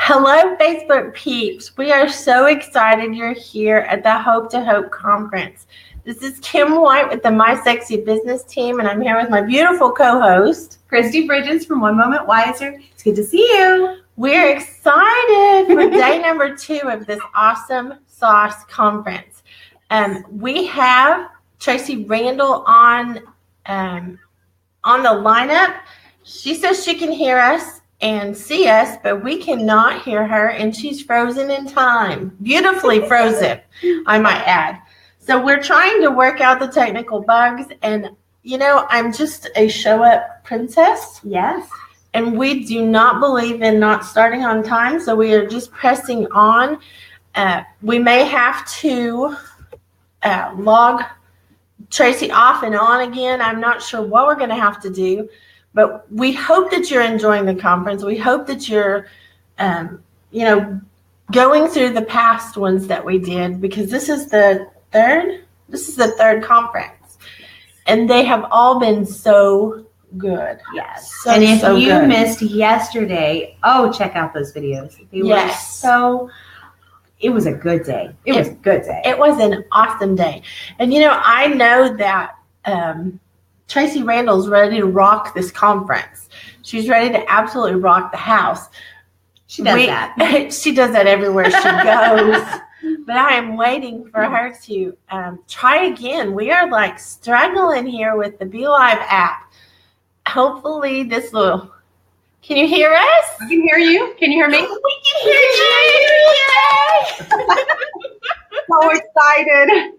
Hello, Facebook peeps. We are so excited you're here at the Hope to Hope conference. This is Kim White with the My Sexy Business team, and I'm here with my beautiful co-host, Kristi Bridges from One Moment Wiser. It's good to see you. We're excited for day number 2 of this awesome sauce conference. We have Tracee Randall on the lineup. She says she can hear us and see us, but we cannot hear her, and she's frozen in time. Beautifully frozen, I might add. So we're trying to work out the technical bugs, and I'm just a show-up princess. Yes. And we do not believe in not starting on time, so we are just pressing on. We may have to log Tracee off and on again. I'm not sure what we're going to have to do. But we hope that you're enjoying the conference. We hope that you're, going through the past ones that we did, because this is the third conference, and they have all been so good. Yes. And if you missed yesterday, check out those videos. It was a good day. It was a good day. It was an awesome day. And, I know that Tracee Randall's ready to rock this conference. She's ready to absolutely rock the house. She does that. She does that everywhere she goes. But I am waiting for her to try again. We are struggling here with the BeLive app. Hopefully this will. Can you hear us? I can hear you. Can you hear me? We can hear you. So excited.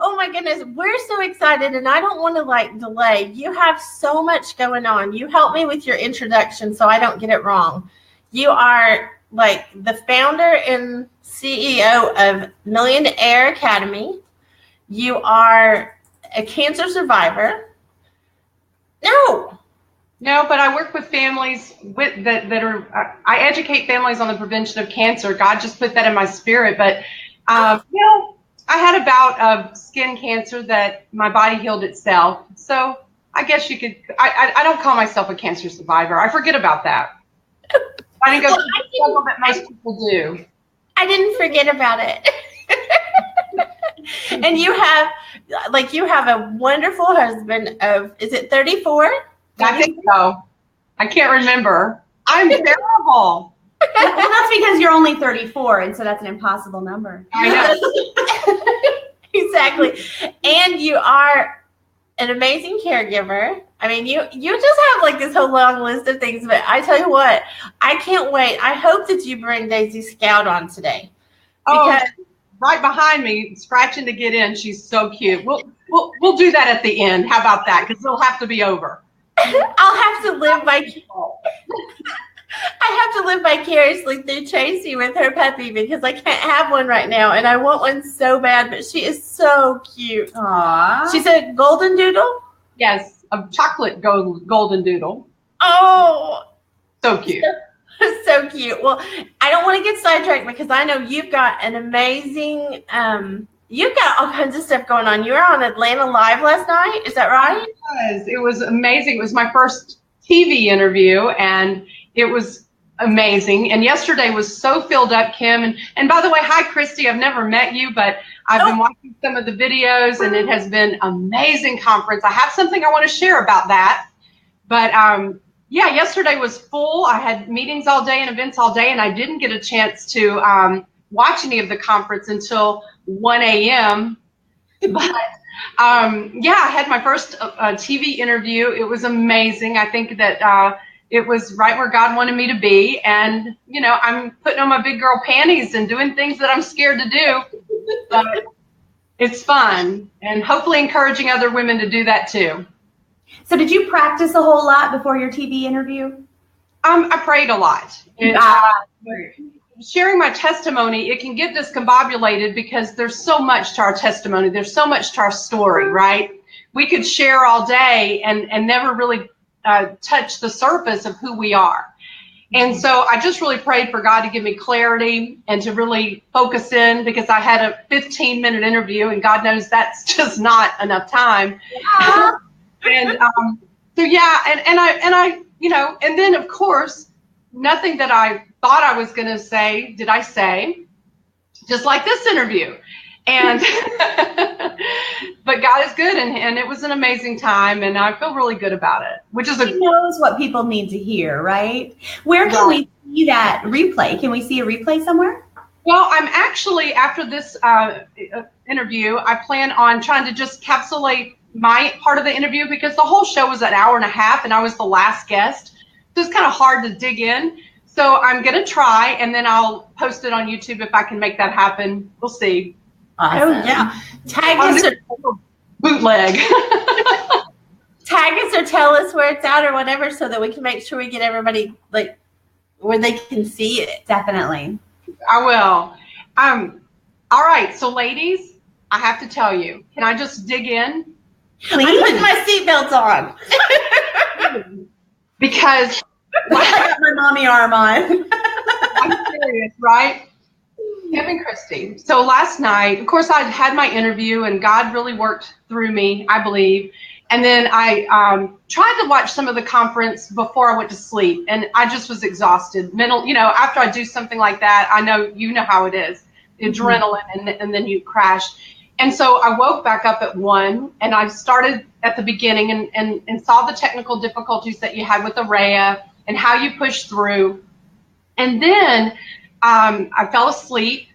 Oh my goodness, we're so excited, and I don't want to delay. You have so much going on. You help me with your introduction so I don't get it wrong. You are the founder and CEO of Millionaire Academy. You are a cancer survivor. No, but I work with families that are. I educate families on the prevention of cancer. God just put that in my spirit, but I had a bout of skin cancer that my body healed itself. So I guess you could. I don't call myself a cancer survivor. I forget about that. I didn't go through the struggle that most people do. I didn't forget about it. And you have a wonderful husband of, is it 34? I think so. I can't remember. I'm terrible. Well, that's because you're only 34, and so that's an impossible number. I know. Exactly. And you are an amazing caregiver. I mean, you just have this whole long list of things, but I tell you what, I can't wait. I hope that you bring Daisy Scout on today. Because right behind me, scratching to get in. She's so cute. We'll do that at the end. How about that? Because it'll have to be over. I'll have to live vicariously through Tracee with her puppy, because I can't have one right now, and I want one so bad, but she is so cute. Aww. She's a golden doodle? Yes, a chocolate golden doodle. Oh. So cute. So cute. Well, I don't want to get sidetracked, because I know you've got an amazing, you've got all kinds of stuff going on. You were on Atlanta Live last night. Is that right? It was amazing. It was my first TV interview, and it was amazing. And yesterday was so filled up, Kim. And by the way, hi, Kristi. I've never met you, but I've been watching some of the videos, and it has been amazing conference. I have something I want to share about that. But yesterday was full. I had meetings all day and events all day, and I didn't get a chance to watch any of the conference until 1 a.m. But I had my first TV interview. It was amazing. I think that it was right where God wanted me to be. And, I'm putting on my big girl panties and doing things that I'm scared to do. But it's fun, and hopefully encouraging other women to do that too. So did you practice a whole lot before your TV interview? I prayed a lot. Sharing my testimony, it can get discombobulated because there's so much to our testimony. There's so much to our story, right? We could share all day and never really touch the surface of who we are. And so I just really prayed for God to give me clarity and to really focus in, because I had a 15-minute interview, and God knows that's just not enough time. And I and then of course nothing that I thought I was going to say did I say, just like this interview. And but God is good, and it was an amazing time, and I feel really good about it. Which is He knows what people need to hear, right? Where can we see that replay? Can we see a replay somewhere? Well, I'm actually, after this interview, I plan on trying to just capsulate my part of the interview, because the whole show was an hour and a half, and I was the last guest. So it's kind of hard to dig in. So I'm going to try, and then I'll post it on YouTube if I can make that happen. We'll see. Awesome. Oh, yeah. Tag us or bootleg. Tag us or tell us where it's at or whatever, so that we can make sure we get everybody like where they can see it. Definitely. I will. All right. So ladies, I have to tell you, can I just dig in? Please. I'm putting my seatbelts on. Because I got my mommy arm on. I'm serious, right? Kevin, Kristi. So last night, of course, I had my interview, and God really worked through me, I believe. And then I tried to watch some of the conference before I went to sleep, and I just was exhausted. After I do something like that, I know you know how it is, the adrenaline, and then you crash. And so I woke back up at 1, and I started at the beginning and saw the technical difficulties that you had with Araya and how you push through. And then I fell asleep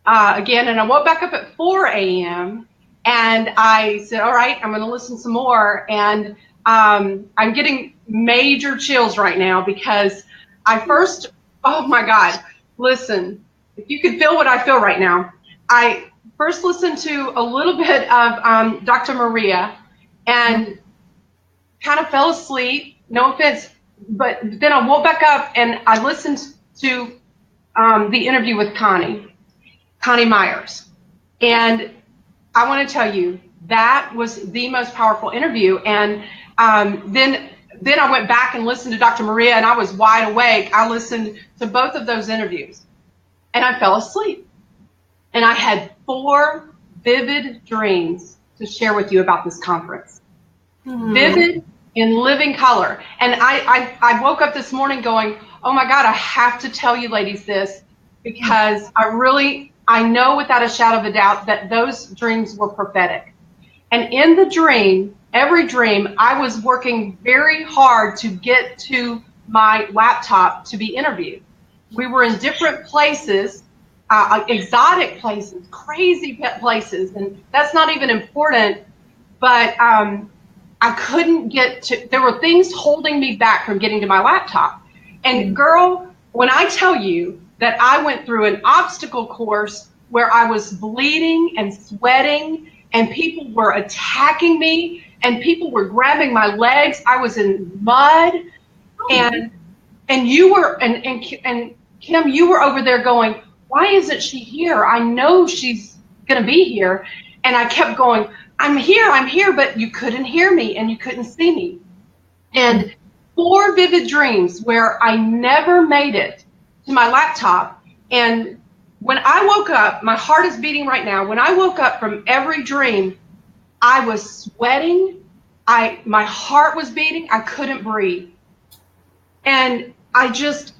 again, and I woke back up at 4 a.m. And I said, all right, I'm going to listen some more. And I'm getting major chills right now, because oh my God, listen, if you could feel what I feel right now. I first listened to a little bit of Dr. Maria and kind of fell asleep, no offense, but then I woke back up and I listened to the interview with Connie Myers. And I want to tell you, that was the most powerful interview. And then I went back and listened to Dr. Maria, and I was wide awake. I listened to both of those interviews, and I fell asleep. And I had 4 vivid dreams to share with you about this conference. Vivid in living color. And I woke up this morning going, oh my God, I have to tell you ladies this, because I know without a shadow of a doubt that those dreams were prophetic. And in the dream, every dream, I was working very hard to get to my laptop to be interviewed. We were in different places, exotic places, crazy places, and that's not even important, but I couldn't get to, there were things holding me back from getting to my laptop. And girl, when I tell you that I went through an obstacle course where I was bleeding and sweating, and people were attacking me, and people were grabbing my legs. I was in mud, and you were, and Kim, you were over there going, why isn't she here? I know she's going to be here. And I kept going, I'm here, but you couldn't hear me and you couldn't see me. And 4 vivid dreams where I never made it to my laptop. And when I woke up, my heart is beating right now. When I woke up from every dream, I was sweating. My heart was beating. I couldn't breathe. And I listened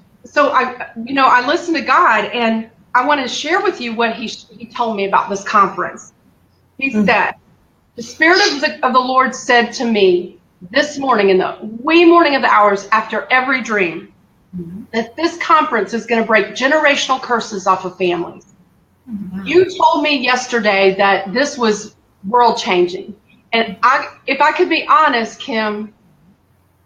to God, and I want to share with you what he told me about this conference. He said, the Spirit of the Lord said to me this morning, in the wee morning of the hours after every dream, that this conference is going to break generational curses off of families. You told me yesterday that this was world changing. And if I could be honest, Kim,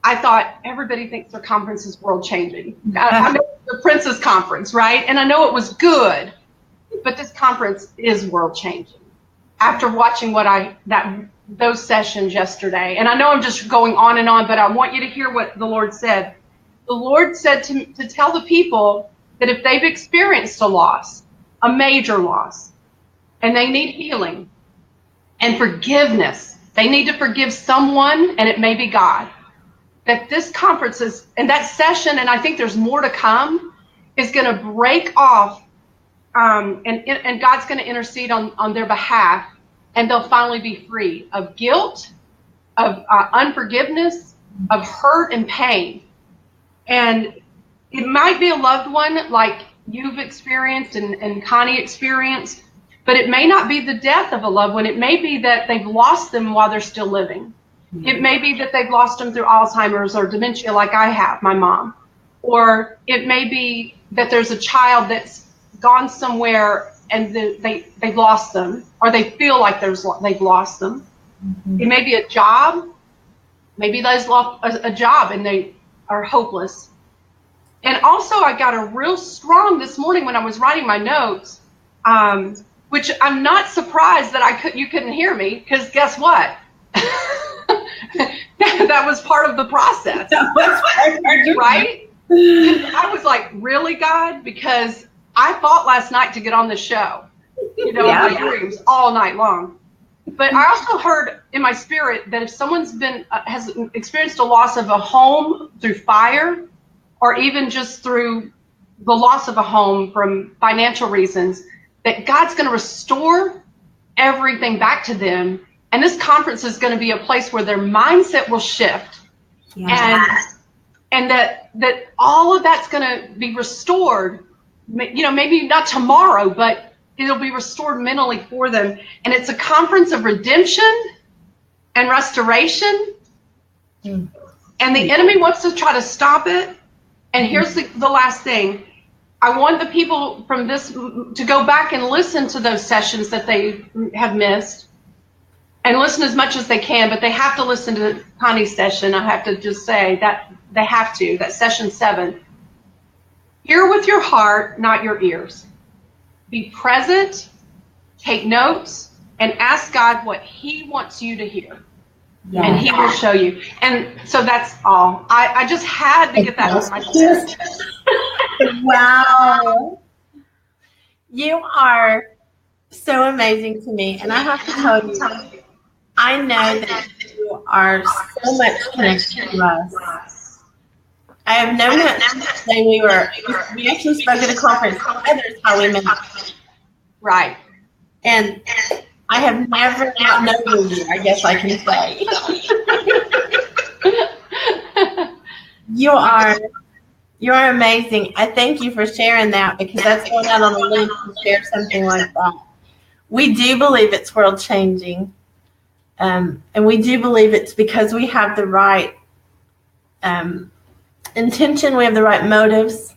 I thought everybody thinks their conference is world changing. I know the Princess Conference, right? And I know it was good, but this conference is world changing. After watching those sessions yesterday, and I know I'm just going on and on, but I want you to hear what the Lord said. The Lord said to tell the people that if they've experienced a loss, a major loss, and they need healing and forgiveness, they need to forgive someone, and it may be God. That this conference is, and that session, and I think there's more to come, is going to break off, and God's going to intercede on their behalf, and they'll finally be free of guilt, of unforgiveness, of hurt and pain. And it might be a loved one like you've experienced and Connie experienced, but it may not be the death of a loved one. It may be that they've lost them while they're still living. It may be that they've lost them through Alzheimer's or dementia like I have, my mom. Or it may be that there's a child that's gone somewhere and they've lost them, or they feel like they've lost them. It may be a job. Maybe they've lost a job and they are hopeless. And also I got a real strong this morning when I was writing my notes, which I'm not surprised that you couldn't hear me, because guess what? That was part of the process, right? I was like, really, God? Because I fought last night to get on the show, in my dreams all night long. But I also heard in my spirit that if someone's has experienced a loss of a home through fire, or even just through the loss of a home from financial reasons, that God's going to restore everything back to them. And this conference is going to be a place where their mindset will shift. Yes. And that all of that's going to be restored, maybe not tomorrow, but it'll be restored mentally for them. And it's a conference of redemption and restoration. And the enemy wants to try to stop it. And here's the last thing. I want the people from this to go back and listen to those sessions that they have missed, and listen as much as they can, but they have to listen to Connie's session. I have to just say that they have to. That's session 7. Hear with your heart, not your ears. Be present, take notes, and ask God what he wants you to hear. Yeah. And he will show you. And so that's all. I just had to get that off my chest. Wow. You are so amazing to me. And I have to tell you, I know that you are so much connected to us. I have known that when we actually spoke at a conference. That's how we met. Right. And I have never not known you, I guess I can say. You are amazing. I thank you for sharing that, because that's going out on a limb to share something like that. We do believe it's world changing. And we do believe it's because we have the right intention, we have the right motives.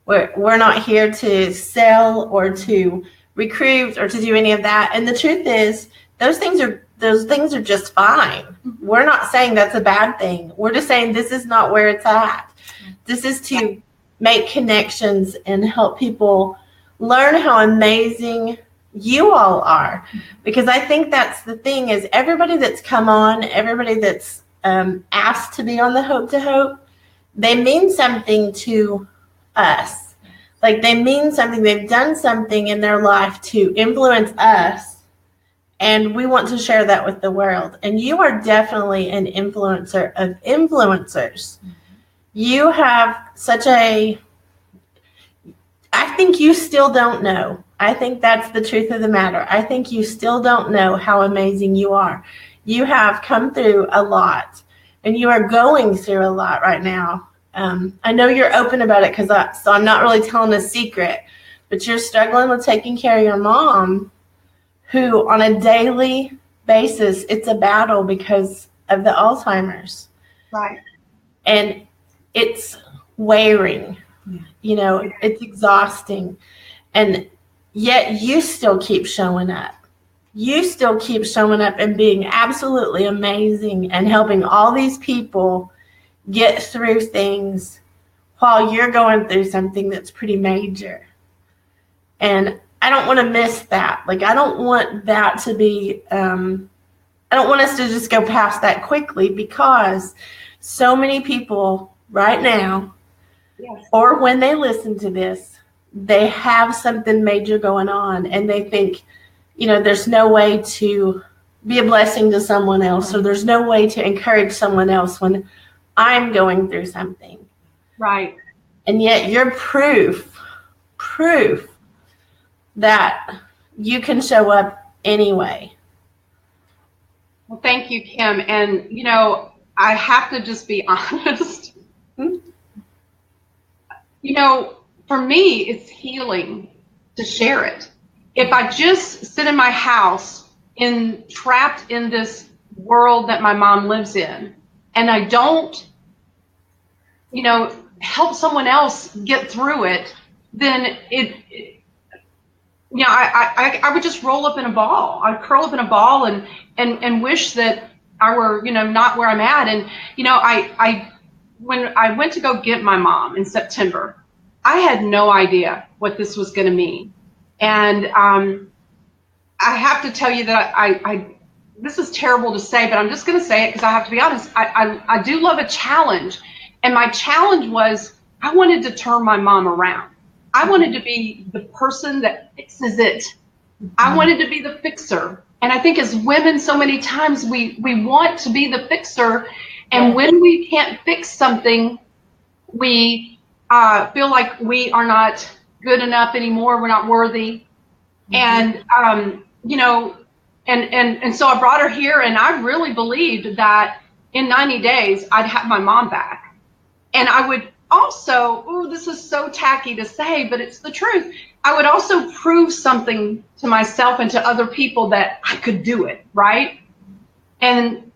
We're not here to sell or to recruit or to do any of that. And the truth is, those things are just fine. We're not saying that's a bad thing. We're just saying this is not where it's at. This is to make connections and help people learn how amazing you all are. Because I think that's the thing, is everybody that's come on, everybody that's asked to be on the Hope to Hope, they mean something to us. Like, they mean something. They've done something in their life to influence us, and we want to share that with the world. And you are definitely an influencer of influencers. You have I think you still don't know. I think that's the truth of the matter. I think you still don't know how amazing you are. You have come through a lot, and you are going through a lot right now. I know you're open about it, so I'm not really telling a secret, but you're struggling with taking care of your mom, who on a daily basis, it's a battle because of the Alzheimer's. Right. And it's wearing, it's exhausting. And yet you still keep showing up. You still keep showing up and being absolutely amazing and helping all these people get through things while you're going through something that's pretty major. And I don't want to miss that. Like, I don't want that to be, I don't want us to just go past that quickly, because so many people right now, yes, or when they listen to this, they have something major going on, and they think, there's no way to be a blessing to someone else, or there's no way to encourage someone else when I'm going through something. Right. And yet you're proof that you can show up anyway. Well, thank you, Kim. And, I have to just be honest. for me, it's healing to share it. If I just sit in my house trapped in this world that my mom lives in, and I don't, help someone else get through it, then I would just roll up in a ball. I'd curl up in a ball and wish that I were, not where I'm at. And, when I went to go get my mom in September, I had no idea what this was going to mean. And I have to tell you that this is terrible to say, but I'm just going to say it because I have to be honest. I do love a challenge. And my challenge was I wanted to turn my mom around. I wanted to be the person that fixes it. I wanted to be the fixer. And I think as women, so many times we want to be the fixer. And when we can't fix something, we feel like we are not good enough anymore. We're not worthy. And, and so I brought her here, and I really believed that in 90 days, I'd have my mom back. And I would also, this is so tacky to say, but it's the truth. I would also prove something to myself and to other people that I could do it, right? And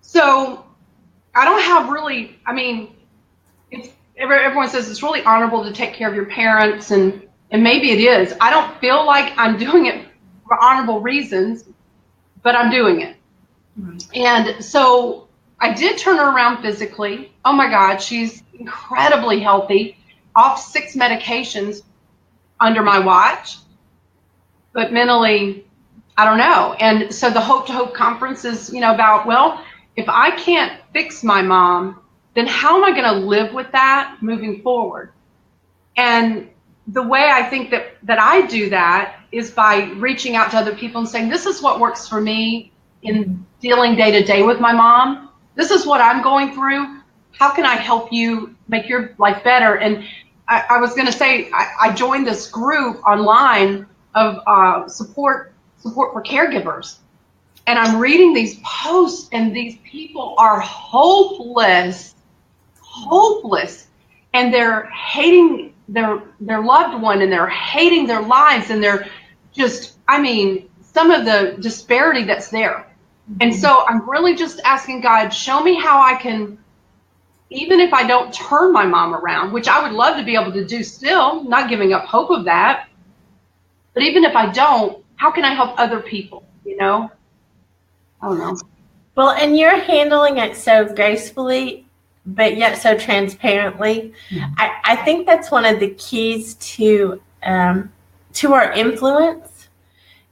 so I don't have really, everyone says it's really honorable to take care of your parents, and maybe it is. I don't feel like I'm doing it for honorable reasons, but I'm doing it. And so I did turn her around physically. Oh my God, she's incredibly healthy, off 6 medications under my watch, but mentally, I don't know. And so the Hope to Hope conference is, about, well, if I can't fix my mom, then how am I going to live with that moving forward? And the way I think that I do that is by reaching out to other people and saying, this is what works for me in dealing day to day with my mom. This is what I'm going through. How can I help you make your life better? And I was going to say, I joined this group online of support for caregivers. And I'm reading these posts, and these people are hopeless. And they're hating their loved one, and they're hating their lives, and they're just, some of the disparity that's there. And so I'm really just asking God, show me how I can, even if I don't turn my mom around, which I would love to be able to do still, not giving up hope of that. But even if I don't, how can I help other people, I don't know. Well, and you're handling it so gracefully, but yet so transparently. I think that's one of the keys to our influence,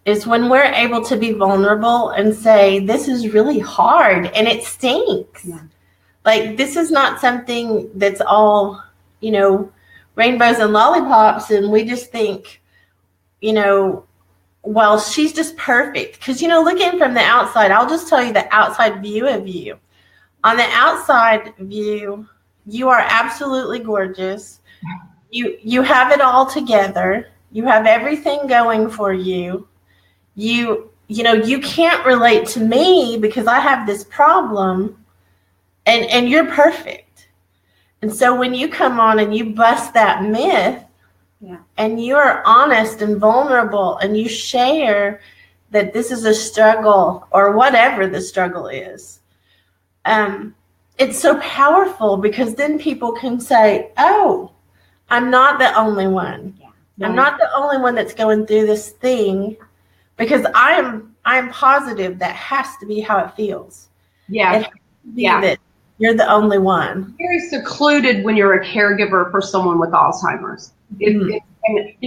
is when we're able to be vulnerable and say, this is really hard and it stinks. Like, this is not something that's all, rainbows and lollipops, and we just think, well, she's just perfect. Because, looking from the outside, I'll just tell you the outside view of you. On the outside view, you are absolutely gorgeous. You have it all together. You have everything going for you. You can't relate to me because I have this problem, and you're perfect. And so when you come on and you bust that myth, and you're honest and vulnerable, and you share that this is a struggle or whatever the struggle is, it's so powerful, because then people can say, oh, I'm not the only one. I'm not the only one that's going through this thing, because I'm positive that has to be how it feels. It has to be that you're the only one. Very secluded when you're a caregiver for someone with Alzheimer's.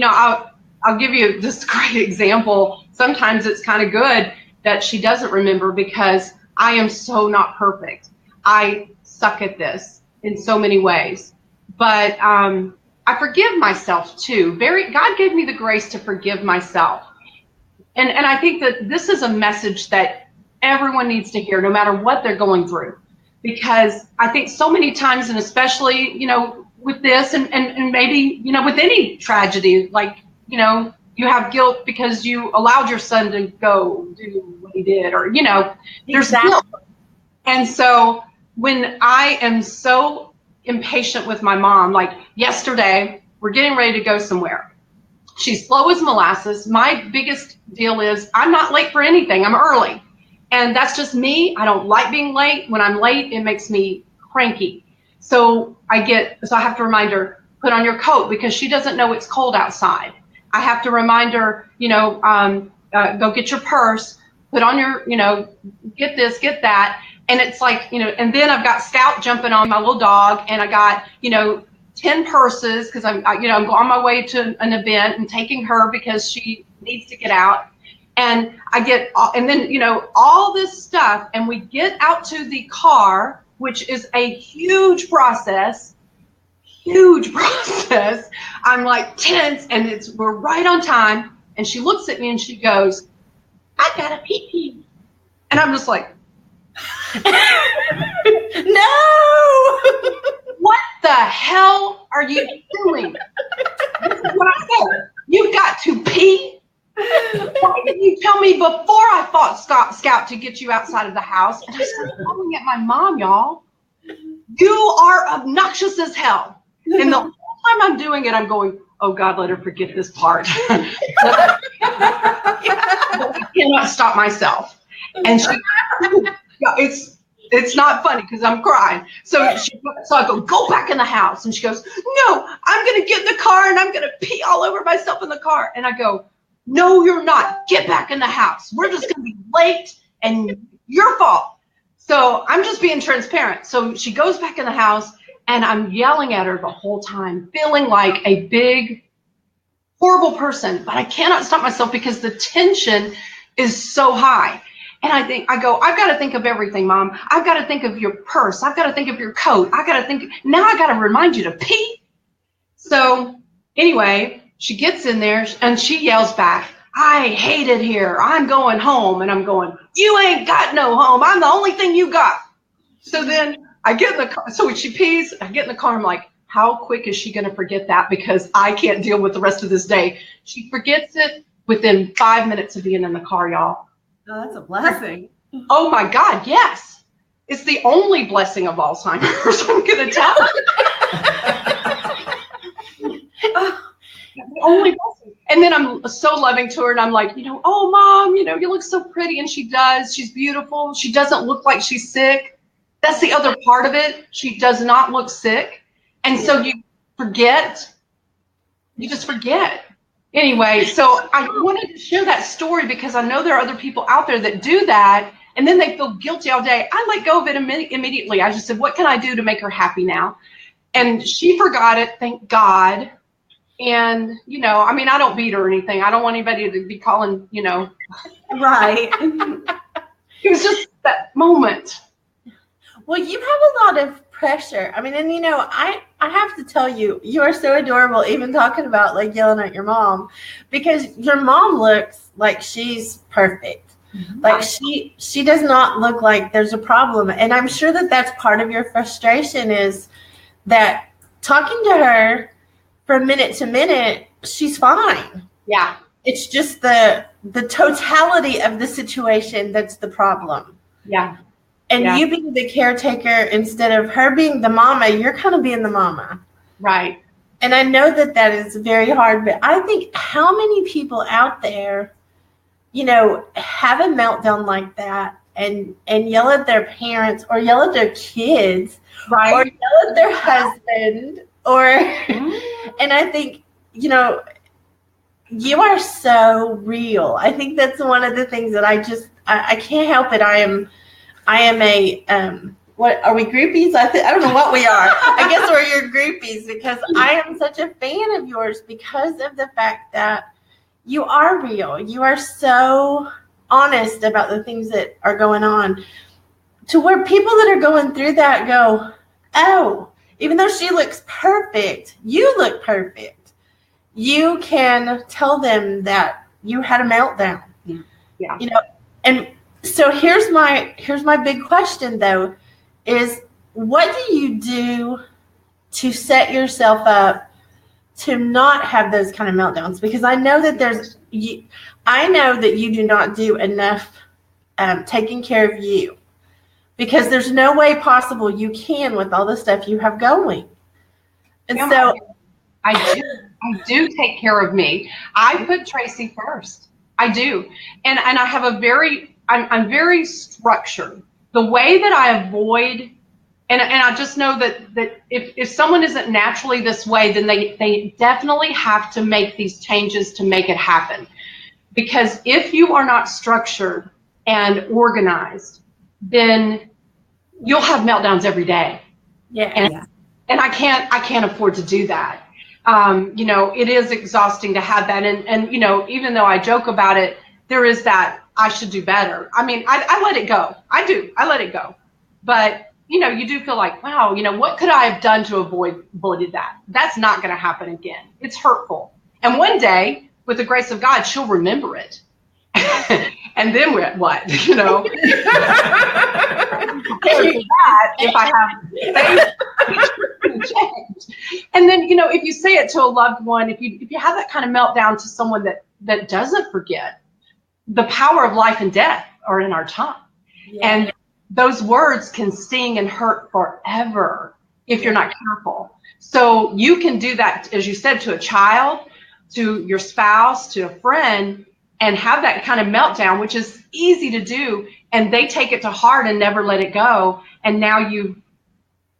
I'll give you this great example. Sometimes it's kind of good that she doesn't remember, because I am so not perfect. I suck at this in so many ways. But I forgive myself too. God gave me the grace to forgive myself. And I think that this is a message that everyone needs to hear, no matter what they're going through. Because I think so many times, and especially, with this and maybe, with any tragedy, like, you have guilt because you allowed your son to go do what he did, or, there's guilt. And so when I am so impatient with my mom. Like yesterday, we're getting ready to go somewhere. She's slow as molasses. My biggest deal is I'm not late for anything. I'm early. And that's just me. I don't like being late. When I'm late, it makes me cranky. So I have to remind her, put on your coat, because she doesn't know it's cold outside. I have to remind her, go get your purse, put on your, get this, get that. And it's like, and then I've got Scout jumping on my little dog, and I got, 10 purses, because I'm on my way to an event and taking her because she needs to get out. And then all this stuff, and we get out to the car, which is a huge process. I'm like tense, and we're right on time. And she looks at me and she goes, "I gotta pee." And I'm just like, no. What the hell are you doing? This is what I said. You've got to pee? Why didn't you tell me before I fought Scout to get you outside of the house? And I started yelling at my mom, y'all. You are obnoxious as hell. And the whole time I'm doing it, I'm going, oh God, let her forget this part. I cannot stop myself. And it's not funny because I'm crying. So I go back in the house, and she goes, no, I'm going to get in the car and I'm going to pee all over myself in the car. And I go, no, you're not. Get back in the house. We're just going to be late, and your fault. So I'm just being transparent. So she goes back in the house, and I'm yelling at her the whole time, feeling like a big, horrible person. But I cannot stop myself because the tension is so high. And I go, I've got to think of everything, Mom. I've got to think of your purse. I've got to think of your coat. Now I got to remind you to pee. So anyway, she gets in there and she yells back, I hate it here. I'm going home. And I'm going, you ain't got no home. I'm the only thing you got. So then I get in the car. So when she pees, I get in the car. I'm like, how quick is she going to forget that? Because I can't deal with the rest of this day. She forgets it within 5 minutes of being in the car, y'all. Oh, that's a blessing. Oh my God, yes. It's the only blessing of Alzheimer's, I'm going to tell you. The only blessing. And then I'm so loving to her, and I'm like, oh Mom, you look so pretty. And she does. She's beautiful. She doesn't look like she's sick. That's the other part of it. She does not look sick. And so you just forget. Anyway, so I wanted to share that story because I know there are other people out there that do that, and then they feel guilty all day. I let go of it immediately. I just said, what can I do to make her happy now? And she forgot it, thank God. And, I don't beat her or anything. I don't want anybody to be calling, Right. It was just that moment. Well, you have a lot of pressure. And I have to tell you, you are so adorable, even talking about like yelling at your mom, because your mom looks like she's perfect. Mm-hmm. Like she does not look like there's a problem. And I'm sure that that's part of your frustration, is that talking to her from minute to minute, she's fine. Yeah. It's just the totality of the situation that's the problem. Yeah. And you being the caretaker instead of her being the mama, you're kind of being the mama. Right. And I know that is very hard, but I think how many people out there, have a meltdown like that and yell at their parents or yell at their kids, right, or yell at their husband, or, and I think, you are so real. I think that's one of the things that I can't help it. I am a, what are we, groupies? I don't know what we are. I guess we're your groupies, because I am such a fan of yours because of the fact that you are real. You are so honest about the things that are going on, to where people that are going through that go, oh, even though she looks perfect, you look perfect. You can tell them that you had a meltdown. Yeah. And so here's my big question though, is what do you do to set yourself up to not have those kind of meltdowns? Because I know that I know that you do not do enough taking care of you. because there's no way possible you can with all the stuff you have going. And so I do take care of me. I put Tracee first. I do. And I have I'm very structured. The way that I avoid, and I just know that if someone isn't naturally this way, then they definitely have to make these changes to make it happen. Because if you are not structured and organized, then you'll have meltdowns every day. Yeah. And I can't afford to do that. It is exhausting to have that. And even though I joke about it, there is that I should do better. I mean, I let it go. I let it go. But, you do feel like, wow, what could I have done to avoided that? That's not going to happen again. It's hurtful. And one day, with the grace of God, she'll remember it. And then what? If I have faith, and then if you say it to a loved one, if you have that kind of meltdown to someone that doesn't forget, the power of life and death are in our tongue, and those words can sting and hurt forever if you're not careful. So you can do that, as you said, to a child, to your spouse, to a friend, and have that kind of meltdown, which is easy to do, and they take it to heart and never let it go, and now you've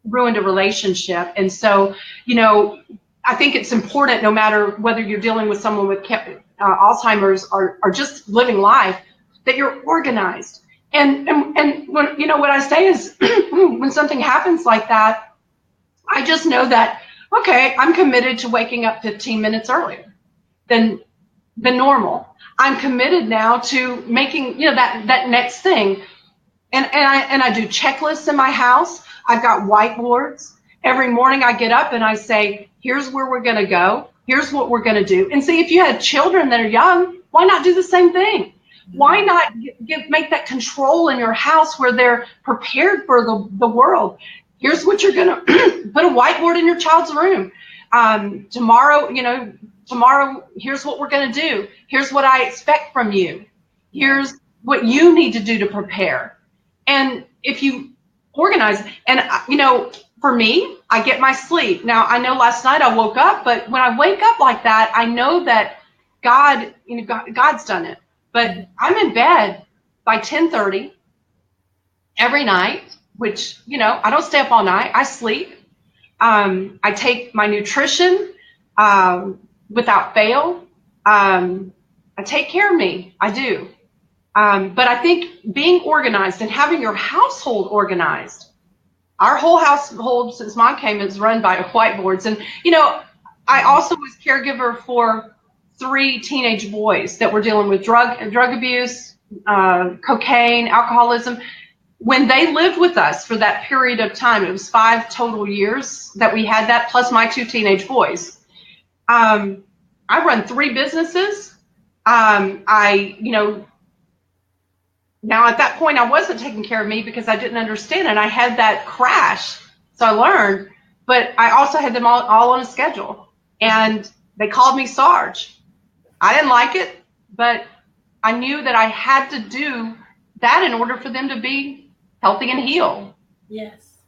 ruined a relationship. And so, I think it's important, no matter whether you're dealing with someone with Alzheimer's or just living life, that you're organized. And when, what I say is when something happens like that, I just know that, okay, I'm committed to waking up 15 minutes earlier than normal. I'm committed now to making, that next thing. And I do checklists in my house. I've got whiteboards. Every morning I get up and I say, here's where we're going to go. Here's what we're going to do. And see, if you had children that are young, why not do the same thing? Why not make that control in your house where they're prepared for the world? Here's what you're going to put a whiteboard in your child's room. Tomorrow, here's what we're going to do. Here's what I expect from you. Here's what you need to do to prepare. And if you organize, and for me, I get my sleep. Now, I know last night I woke up, but when I wake up like that, I know that God's done it. But I'm in bed by 10:30 every night, which, I don't stay up all night. I sleep. I take my nutrition without fail. I take care of me. I do. But I think being organized and having your household organized, our whole household since mom came is run by whiteboards. And, I also was caregiver for 3 teenage boys that were dealing with drug abuse, cocaine, alcoholism. When they lived with us for that period of time, it was 5 total years that we had that, plus my 2 teenage boys. I run 3 businesses. Now at that point I wasn't taking care of me because I didn't understand, and I had that crash. So I learned, but I also had them all on a schedule, and they called me Sarge. I didn't like it, but I knew that I had to do that in order for them to be healthy and heal. Yes.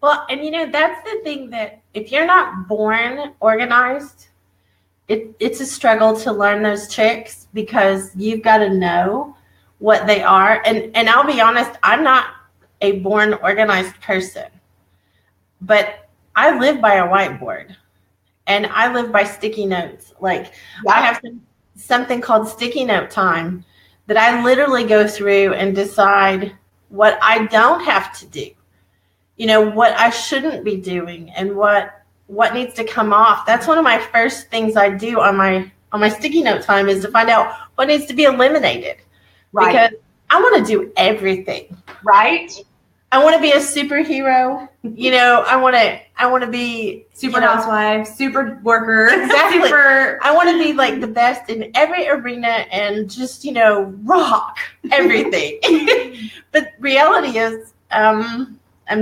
Well, and that's the thing, that if you're not born organized, it's a struggle to learn those tricks, because you've got to know what they are. And I'll be honest, I'm not a born organized person, but I live by a whiteboard, and I live by sticky notes. Like, I have something called sticky note time that I literally go through and decide what I don't have to do, what I shouldn't be doing, and what needs to come off. That's one of my first things I do on my sticky note time, is to find out what needs to be eliminated. Right. Because I want to do everything. Right. I want to be a superhero. I want to be super housewife, super worker. Exactly. I want to be like the best in every arena and just, rock everything. But reality is, I'm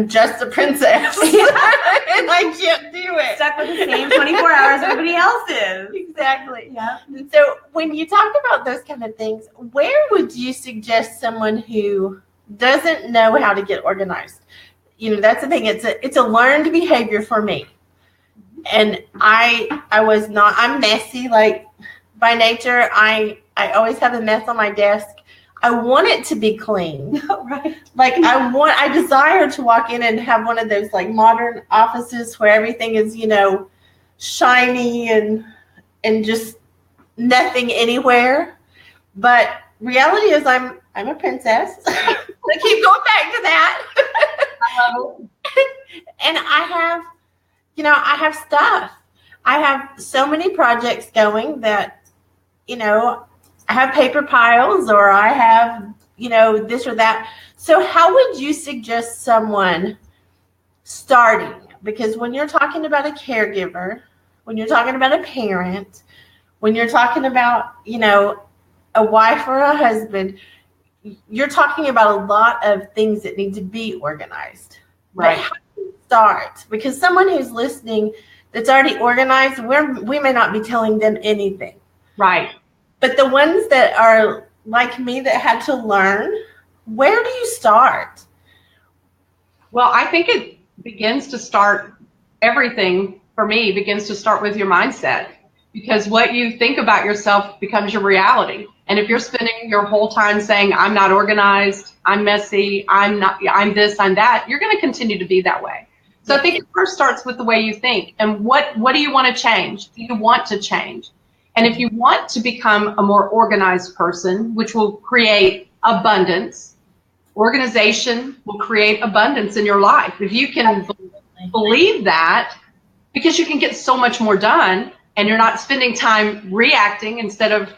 just a princess. And I can't do it. Stuck with the same 24 hours everybody else is. Exactly. Yeah. So when you talk about those kind of things, where would you suggest someone who doesn't know how to get organized. That's the thing. It's a learned behavior for me. And I'm messy, like by nature. I always have a mess on my desk. I want it to be clean. Right. Like I desire to walk in and have one of those like modern offices where everything is, shiny and just nothing anywhere. But reality is I'm a princess. I keep going back to that. And I have stuff. I have so many projects going that, I have paper piles, or I have, this or that. So how would you suggest someone starting? Because when you're talking about a caregiver, when you're talking about a parent, when you're talking about, a wife or a husband, you're talking about a lot of things that need to be organized. Right. But how do you start? Because someone who's listening that's already organized, we may not be telling them anything. Right. But the ones that are like me that had to learn, where do you start? Well, I think it begins to start, everything for me begins to start with your mindset, because what you think about yourself becomes your reality. And if you're spending your whole time saying, I'm not organized, I'm messy, I'm this, I'm that, you're going to continue to be that way. So I think it first starts with the way you think. And what do you want to change? Do you want to change? And if you want to become a more organized person, which will create abundance, organization will create abundance in your life. If you can believe that, because you can get so much more done, and you're not spending time reacting instead of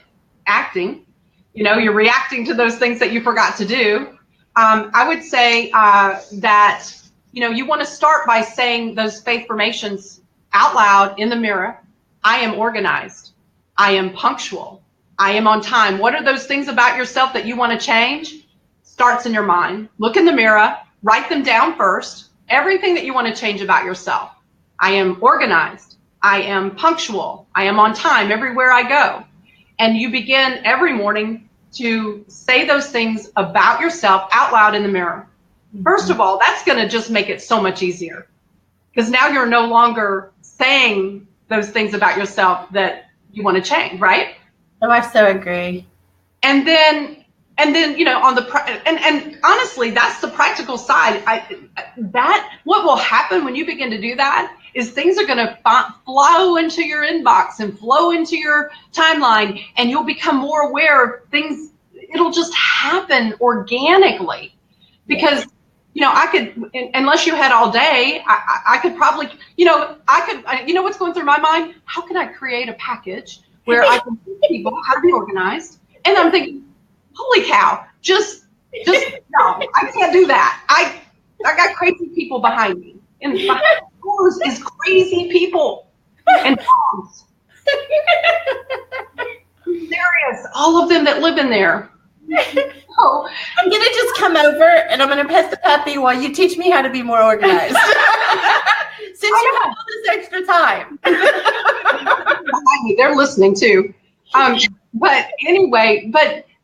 acting. You're reacting to those things that you forgot to do. I would say that, you want to start by saying those faith formations out loud in the mirror. I am organized. I am punctual. I am on time. What are those things about yourself that you want to change? Starts in your mind. Look in the mirror. Write them down first. Everything that you want to change about yourself. I am organized. I am punctual. I am on time everywhere I go. And you begin every morning to say those things about yourself out loud in the mirror. First of all, that's going to just make it so much easier, because now you're no longer saying those things about yourself that you want to change, right? Oh, I so agree. And then and honestly, that's the practical side. What will happen when you begin to do that is things are going to flow into your inbox and flow into your timeline, and you'll become more aware of things. It'll just happen organically, because I could, unless you had all day, I could probably, what's going through my mind? How can I create a package where I can teach people how to be organized? And I'm thinking, holy cow, just no, I can't do that. I got crazy people behind me. And behind doors is crazy people and dogs. Serious, all of them that live in there. Oh, I'm gonna just come over and I'm gonna pet the puppy while you teach me how to be more organized. Since you have all this extra time. They're listening too. But anyway,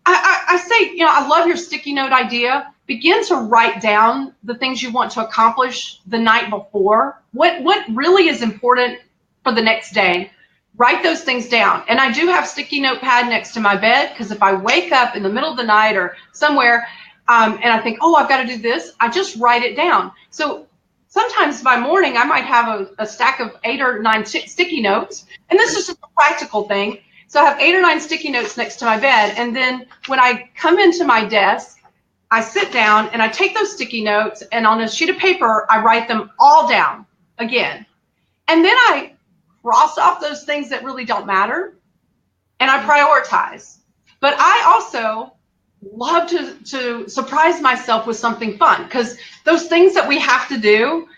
I say, I love your sticky note idea. Begin to write down the things you want to accomplish the night before. What really is important for the next day. Write those things down. And I do have sticky notepad next to my bed, because if I wake up in the middle of the night or somewhere and I think, I've got to do this, I just write it down. So sometimes by morning, I might have a stack of 8 or 9 sticky notes. And this is just a practical thing. So I have 8 or 9 sticky notes next to my bed. And then when I come into my desk, I sit down and I take those sticky notes, and on a sheet of paper, I write them all down again. And then I cross off those things that really don't matter, and I prioritize. But I also love to surprise myself with something fun, because those things that we have to do,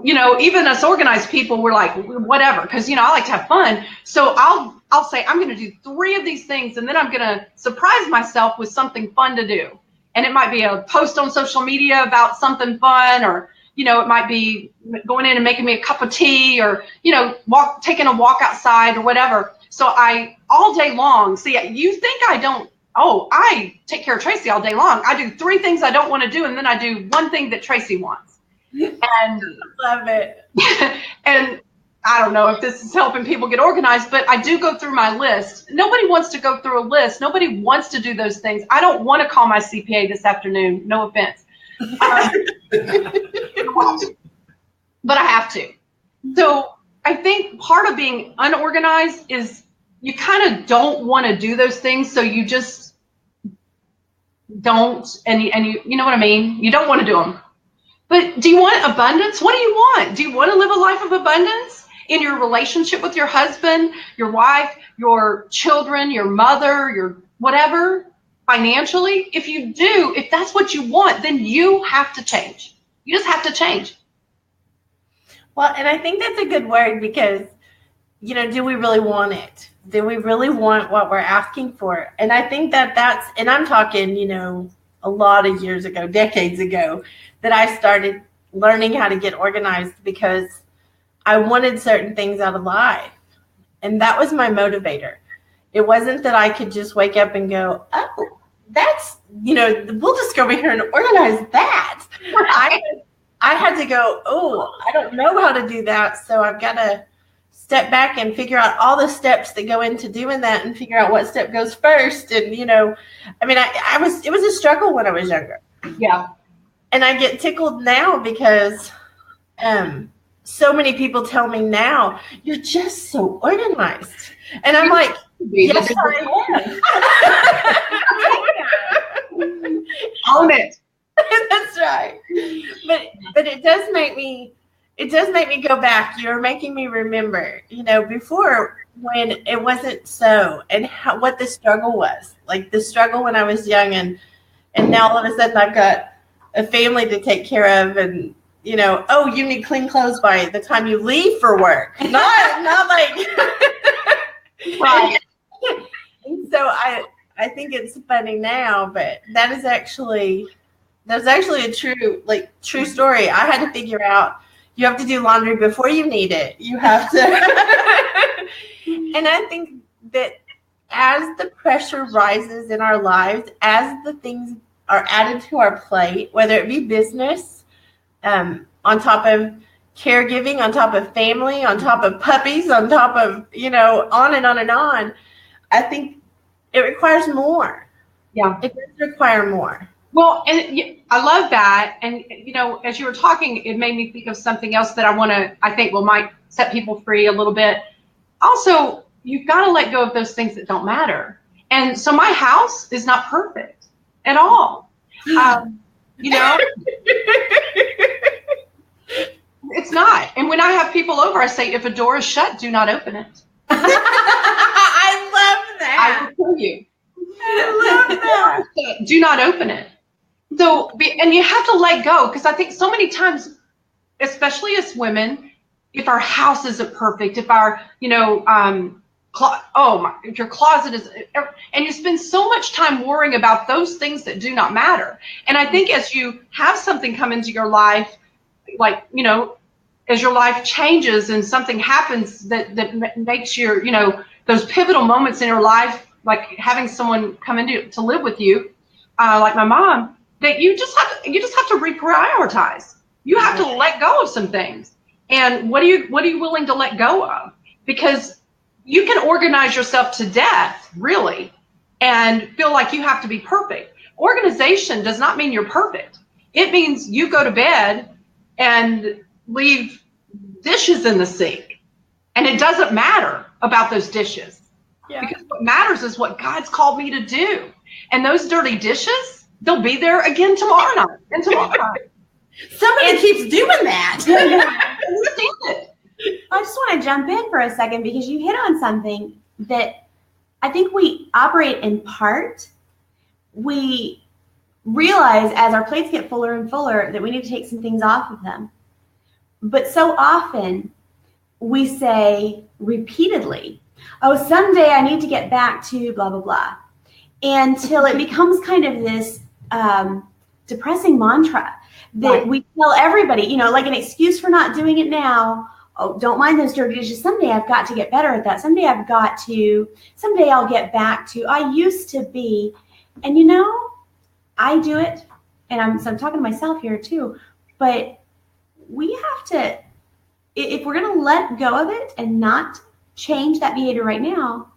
even us organized people, we're like, whatever, because I like to have fun. So I'll say, I'm going to do 3 of these things, and then I'm going to surprise myself with something fun to do. And it might be a post on social media about something fun, or it might be going in and making me a cup of tea, or, taking a walk outside or whatever. So I, all day long, see, you think I don't oh, I take care of Tracee all day long. I do 3 things I don't want to do, and then I do 1 thing that Tracee wants. And Love it. and I don't know if this is helping people get organized, but I do go through my list. Nobody wants to go through a list. Nobody wants to do those things. I don't want to call my CPA this afternoon. No offense. But I have to. So I think part of being unorganized is you kind of don't want to do those things, so you just don't, and you know what I mean? You don't want to do them. But do you want abundance? What do you want? Do you want to live a life of abundance in your relationship with your husband, your wife, your children, your mother, your whatever, financially? If you do, if that's what you want, then you have to change. You just have to change. Well, and I think that's a good word because, do we really want it? Do we really want what we're asking for? And I think that's, and I'm talking, a lot of years ago, decades ago, that I started learning how to get organized because I wanted certain things out of life. And that was my motivator. It wasn't that I could just wake up and go, oh, that's, we'll just go over here and organize that. I had to go, oh, I don't know how to do that. So I've got to step back and figure out all the steps that go into doing that and figure out what step goes first. And, it was a struggle when I was younger. Yeah. And I get tickled now because so many people tell me now, you're just so organized. And I'm like, yes, I am. Own it. That's right. But it does make me go back. You're making me remember, before when it wasn't so, and what the struggle was. Like the struggle when I was young, and now all of a sudden I've got a family to take care of, and oh, you need clean clothes by the time you leave for work. Not like right. And so I think it's funny now, but that's actually a true story. I had to figure out you have to do laundry before you need it. You have to. And I think that as the pressure rises in our lives, as the things are added to our plate, whether it be business, on top of caregiving, on top of family, on top of puppies, on top of, on and on and on, I think it requires more. Yeah. It does require more. Well, and I love that. And, as you were talking, it made me think of something else that I think might set people free a little bit. Also, you've got to let go of those things that don't matter. And so my house is not perfect at all. It's not. And when I have people over, I say, if a door is shut, do not open it. I love that. I will tell you. I love that. Do not open it. So, and you have to let go, because I think so many times, especially as women, if our house isn't perfect, if our, if your closet is, and you spend so much time worrying about those things that do not matter. And I think as you have something come into your life, like, as your life changes and something happens that makes your, those pivotal moments in your life, like having someone come to live with you, like my mom, that you just have to reprioritize. You have to let go of some things. And what are you willing to let go of? Because you can organize yourself to death, really, and feel like you have to be perfect. Organization does not mean you're perfect. It means you go to bed and leave dishes in the sink. And it doesn't matter about those dishes. Yeah. Because what matters is what God's called me to do. And those dirty dishes, they'll be there again tomorrow night and tomorrow night. Somebody keeps doing that. I just want to jump in for a second because you hit on something that I think we operate in part. We realize as our plates get fuller and fuller that we need to take some things off of them. But so often we say repeatedly, oh, someday I need to get back to blah, blah, blah. Until it becomes kind of this depressing mantra that we tell everybody, like an excuse for not doing it now, oh, don't mind those dirty dishes. Someday I've got to get better at that. Someday I'll get back to, I used to be, and I do it, and so I'm talking to myself here too, but we have to, if we're going to let go of it and not change that behavior right now,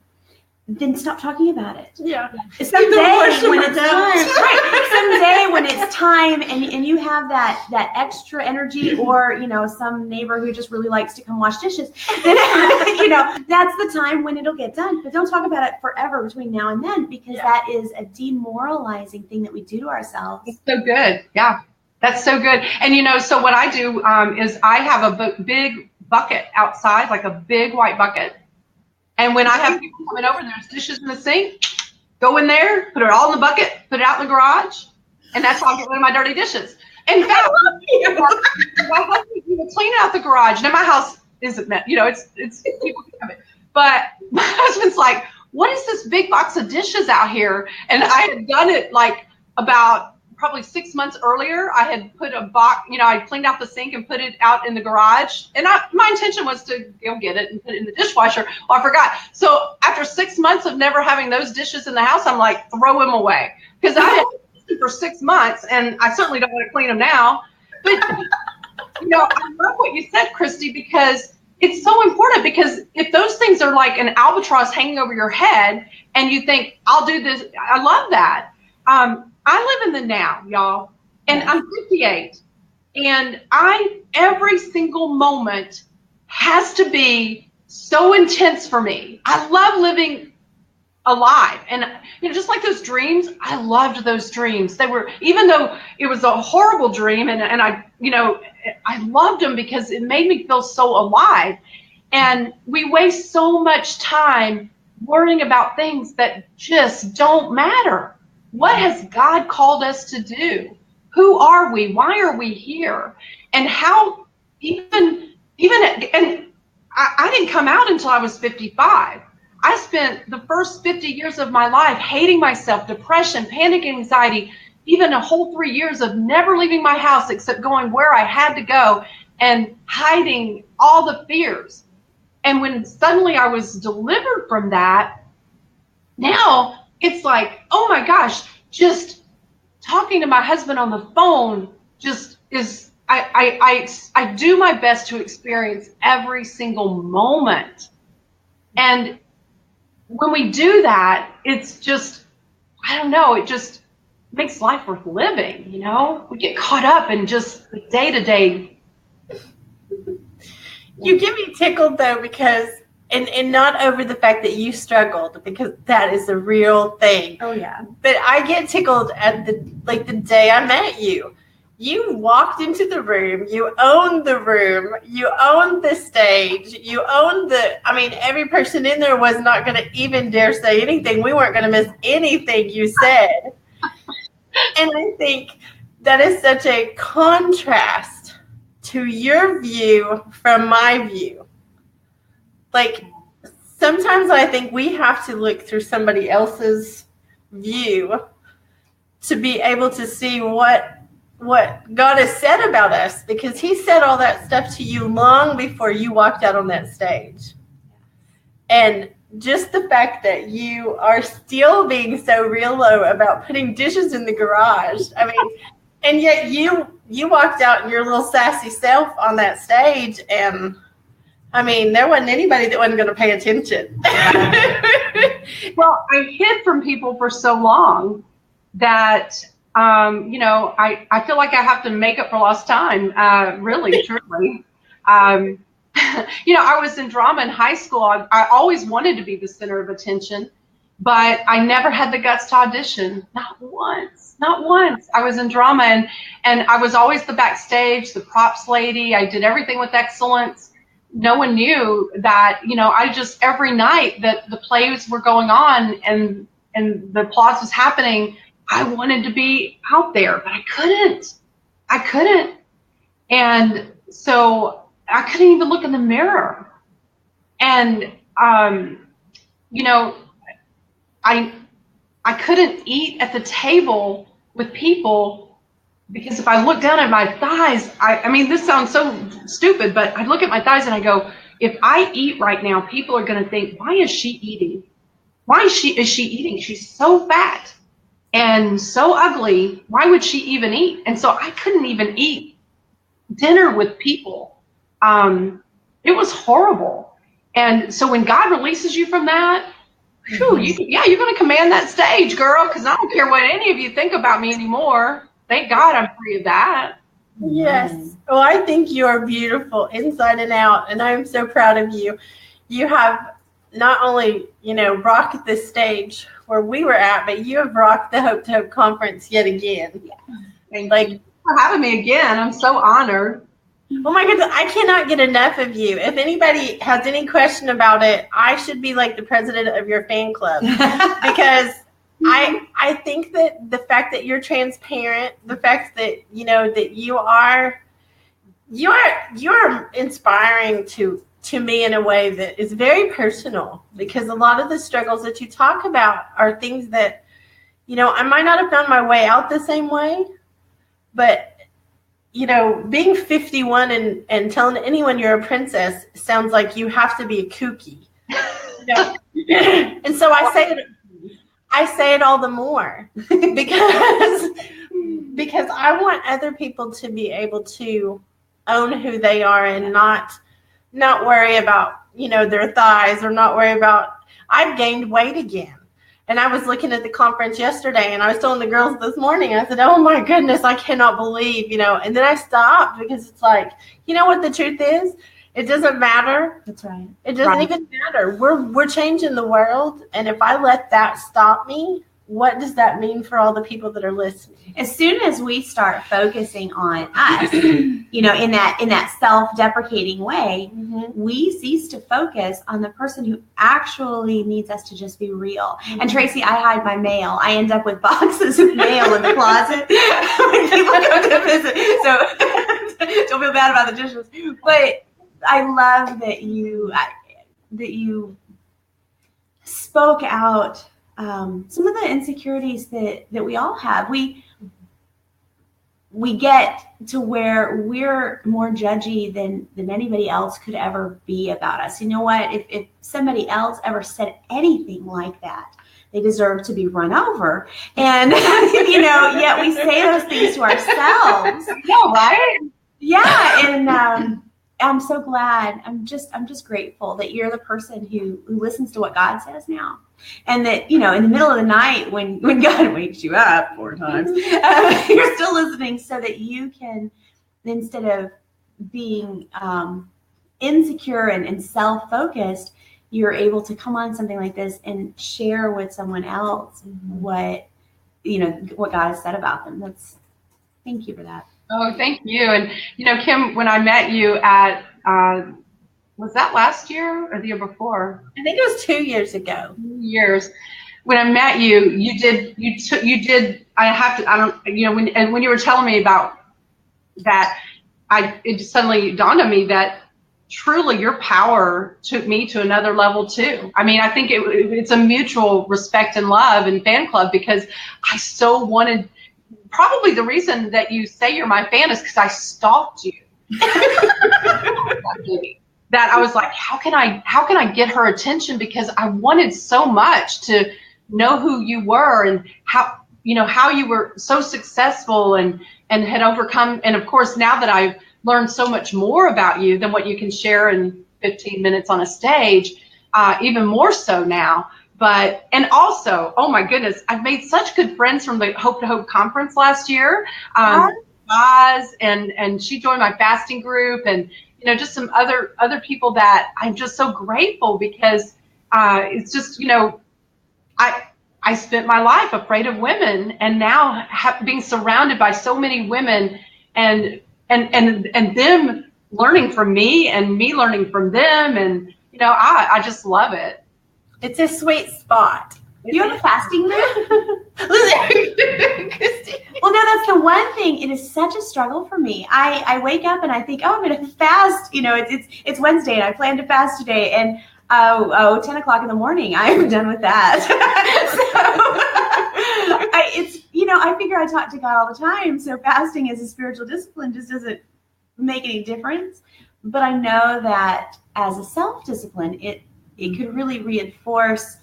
then stop talking about it. Yeah. Someday when it's time, right? Someday when it's time, and you have that extra energy, or some neighbor who just really likes to come wash dishes, then that's the time when it'll get done. But don't talk about it forever between now and then, because that is a demoralizing thing that we do to ourselves. It's so good. Yeah, that's so good. And so what I do is I have a big bucket outside, like a big white bucket. And when I have people coming over and there's dishes in the sink, go in there, put it all in the bucket, put it out in the garage, and that's how I get rid of my dirty dishes. In fact, my husband will clean out the garage. Now my house isn't that, it's people come in. But my husband's like, what is this big box of dishes out here? And I had done it like about probably 6 months earlier. I had put a box, I cleaned out the sink and put it out in the garage. And my intention was to go get it and put it in the dishwasher. Well, I forgot. So after 6 months of never having those dishes in the house, I'm like, throw them away. Because I had them for 6 months, and I certainly don't want to clean them now. But, I love what you said, Kristi, because it's so important. Because if those things are like an albatross hanging over your head and you think, I'll do this, I love that. I live in the now, y'all, and I'm 58, and every single moment has to be so intense for me. I love living alive, and just like those dreams, I loved those dreams. They were, even though it was a horrible dream, and I loved them because it made me feel so alive. And we waste so much time worrying about things that just don't matter. What has God called us to do? Who are we? Why are we here? And how and I didn't come out until I was 55. I spent the first 50 years of my life hating myself, depression, panic, anxiety, even a whole 3 years of never leaving my house except going where I had to go and hiding all the fears. And when suddenly I was delivered from that, now it's like, oh my gosh, just talking to my husband on the phone just is, I do my best to experience every single moment. And when we do that, it's just, I don't know, it just makes life worth living, We get caught up in just the day-to-day. You get me tickled, though, because and not over the fact that you struggled, because that is a real thing. Oh yeah. But I get tickled at the day I met you. You walked into the room, you owned the room, you owned the stage, you owned every person in there was not going to even dare say anything. We weren't going to miss anything you said. And I think that is such a contrast to your view from my view. Like, sometimes I think we have to look through somebody else's view to be able to see what God has said about us, because he said all that stuff to you long before you walked out on that stage. And just the fact that you are still being so real low about putting dishes in the garage. And yet you walked out in your little sassy self on that stage, and there wasn't anybody that wasn't going to pay attention. Well, I hid from people for so long that, I feel like I have to make up for lost time, really, truly. I was in drama in high school. I always wanted to be the center of attention, but I never had the guts to audition. Not once. I was in drama, and I was always the backstage, the props lady. I did everything with excellence. No one knew that, I just, every night that the plays were going on and the applause was happening, I wanted to be out there, but I couldn't. And so I couldn't even look in the mirror. And, I couldn't eat at the table with people because if I look down at my thighs, I mean, this sounds so stupid, but I look at my thighs and I go, if I eat right now, people are going to think, why is she eating? Why is she eating? She's so fat and so ugly. Why would she even eat? And so I couldn't even eat dinner with people. It was horrible. And so when God releases you from that, whew, you're going to command that stage, girl, because I don't care what any of you think about me anymore. Thank God I'm free of that. Yes. Well, I think you are beautiful inside and out, and I'm so proud of you. You have not only, rocked the stage where we were at, but you have rocked the Hope to Hope conference yet again. Yeah. Thank you for having me again. I'm so honored. Oh my goodness, I cannot get enough of you. If anybody has any question about it, I should be like the president of your fan club because I think that the fact that you're transparent, the fact that that you are inspiring to me in a way that is very personal, because a lot of the struggles that you talk about are things that I might not have found my way out the same way, but being 51 and telling anyone you're a princess sounds like you have to be a kooky. And so I say it all the more because I want other people to be able to own who they are and not worry about, their thighs, or not worry about, I've gained weight again. And I was looking at the conference yesterday, and I was telling the girls this morning, I said, oh my goodness, I cannot believe, and then I stopped, because it's like, what the truth is? It doesn't matter. That's right. It doesn't even matter. We're changing the world. And if I let that stop me, what does that mean for all the people that are listening? As soon as we start focusing on us, in that self-deprecating way, we cease to focus on the person who actually needs us to just be real. And Tracee, I hide my mail. I end up with boxes of mail in the closet when people come to visit. So don't feel bad about the dishes. But I love that you spoke out some of the insecurities that we all have. We get to where we're more judgy than anybody else could ever be about us. You know what? If somebody else ever said anything like that, they deserve to be run over. And yet we say those things to ourselves. Yeah, right? Yeah, and I'm so glad. I'm just grateful that you're the person who listens to what God says now. And that, in the middle of the night when God wakes you up 4 times, you're still listening, so that you can, instead of being insecure and self-focused, you're able to come on something like this and share with someone else what God has said about them. Thank you for that. Oh, thank you. And, Kim, when I met you at, was that last year or the year before? I think it was 2 years ago. 2 years. When I met you, when you were telling me about that, it just suddenly dawned on me that truly your power took me to another level too. I mean, I think it's a mutual respect and love and fan club, because I so wanted, probably the reason that you say you're my fan is because I stalked you. That I was like, how can I get her attention? Because I wanted so much to know who you were and how you were so successful and had overcome. And of course, now that I've learned so much more about you than what you can share in 15 minutes on a stage, even more so now. And also, oh my goodness, I've made such good friends from the Hope to Hope conference last year. Oz, and she joined my fasting group, and just some other people that I'm just so grateful, because it's just, I spent my life afraid of women, and now being surrounded by so many women and them learning from me and me learning from them, and I just love it. It's a sweet spot. You have a fasting group? Kristi. Well, no, that's the one thing. It is such a struggle for me. I wake up and I think, I'm going to fast. It's Wednesday and I plan to fast today. And 10 o'clock in the morning, I'm done with that. I figure I talk to God all the time, so fasting as a spiritual discipline just doesn't make any difference. But I know that as a self-discipline, it could really reinforce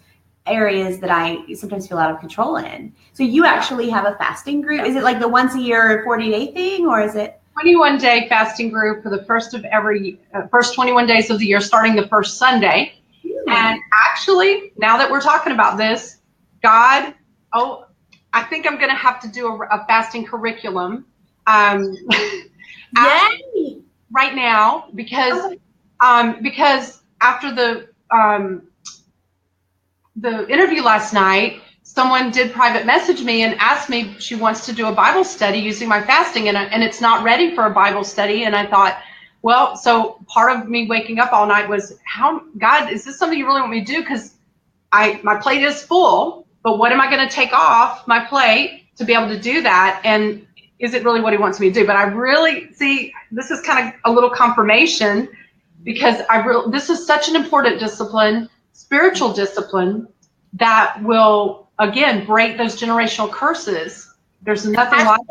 areas that I sometimes feel out of control in. So you actually have a fasting group. Is it like the once a year 40-day thing, or is it 21-day fasting group for the first 21 days of the year, starting the first Sunday? And actually, now that we're talking about this, I think I'm going to have to do a fasting curriculum right now because after the interview last night, someone did private message me and asked me if she wants to do a Bible study using my fasting, and it's not ready for a Bible study. And I thought, well, so part of me waking up all night was, God, is this something you really want me to do? Because my plate is full, but what am I going to take off my plate to be able to do that? And is it really what he wants me to do? But I really see this is kind of a little confirmation, because this is such an important discipline, spiritual discipline, that will, again, break those generational curses. There's nothing like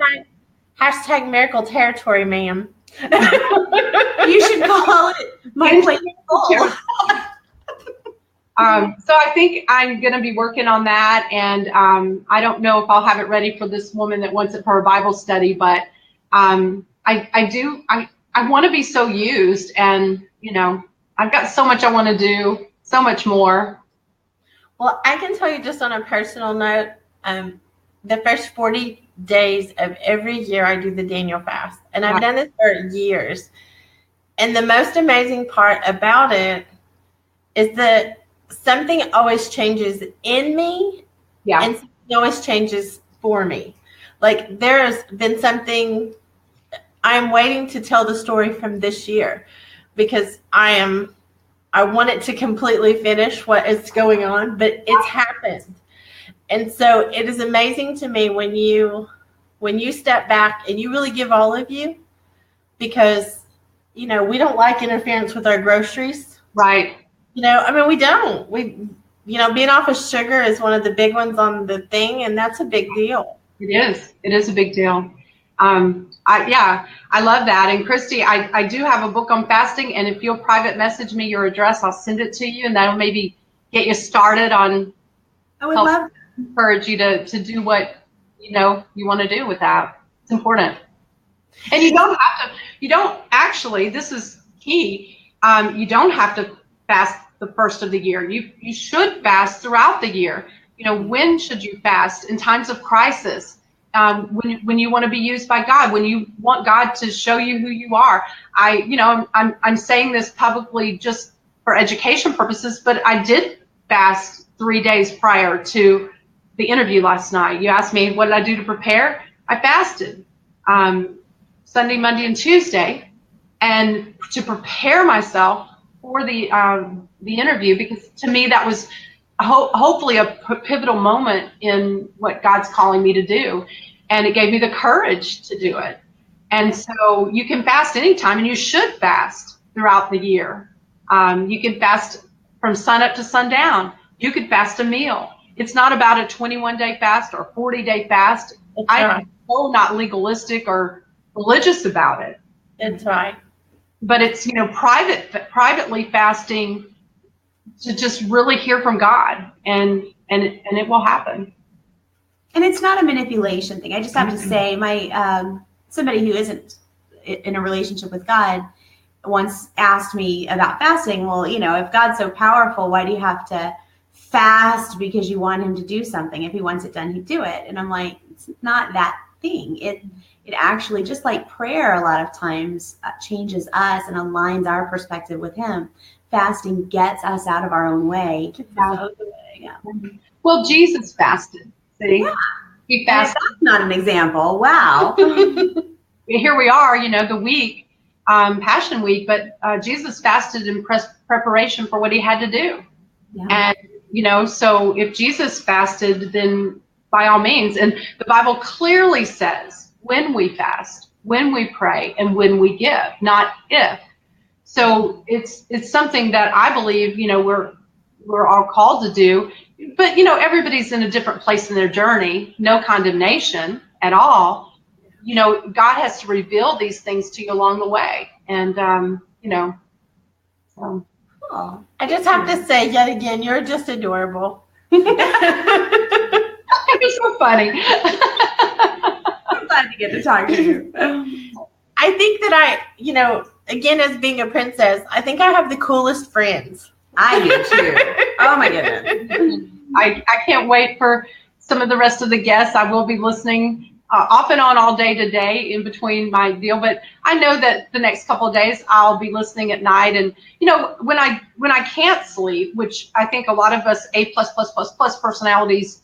hashtag miracle territory, ma'am. You should call it my plate is full. So I think I'm going to be working on that, and I don't know if I'll have it ready for this woman that wants it for a Bible study, but I want to be so used, and I've got so much I want to do, so much more. Well, I can tell you just on a personal note, the first 40 days of every year I do the Daniel fast, and I've done this for years. And the most amazing part about it is that something always changes in me, and something always changes for me. Like there's been something, I'm waiting to tell the story from this year, because I want it to completely finish what is going on, but it's happened. And so it is amazing to me when you step back and you really give all of you, because, we don't like interference with our groceries. Right. We don't. Being off of sugar is one of the big ones on the thing, and that's a big deal. It is. It is a big deal. I love that. And Kristi, I do have a book on fasting, and if you'll private message me your address, I'll send it to you, and that'll maybe get you started on. I would love to encourage you to do what you want to do with that. It's important. And you don't actually, this is key, you don't have to fast the first of the year. You should fast throughout the year. When should you fast? In times of crisis, when you want to be used by God, when you want God to show you who you are. I'm saying this publicly just for education purposes, but I did fast 3 days prior to the interview last night. You asked me, what did I do to prepare? I fasted Sunday, Monday, and Tuesday, and to prepare myself for the interview, because to me that was hopefully a pivotal moment in what God's calling me to do, and it gave me the courage to do it. And so you can fast anytime, and you should fast throughout the year. You can fast from sun up to sundown. You could fast a meal. It's not about a 21-day fast or 40-day fast. I'm so not legalistic or religious about it. That's right. But it's, privately fasting to just really hear from God, and it will happen. And it's not a manipulation thing. I just have to say, my somebody who isn't in a relationship with God once asked me about fasting. Well, if God's so powerful, why do you have to fast because you want him to do something? If he wants it done, he'd do it. And I'm like, it's not that thing. It actually, just like prayer a lot of times changes us and aligns our perspective with him. Fasting gets us out of our own way. Yeah. Well, Jesus fasted. See? Yeah. He fasted. That's not an example. Wow. Here we are, the week, Passion Week, but Jesus fasted in preparation for what he had to do. Yeah. And, so if Jesus fasted, then by all means, and the Bible clearly says when we fast, when we pray, and when we give, not if. So it's something that I believe, we're all called to do. But, everybody's in a different place in their journey. No condemnation at all. God has to reveal these things to you along the way. And, so. Oh, I just have to say yet again, you're just adorable. You're so funny. I'm glad to get to talk to you. I think that again, as being a princess, I think I have the coolest friends. I do too. Oh my goodness. I can't wait for some of the rest of the guests. I will be listening off and on all day today in between my deal, but I know that the next couple of days I'll be listening at night. And when I can't sleep, which I think a lot of us A+++ personalities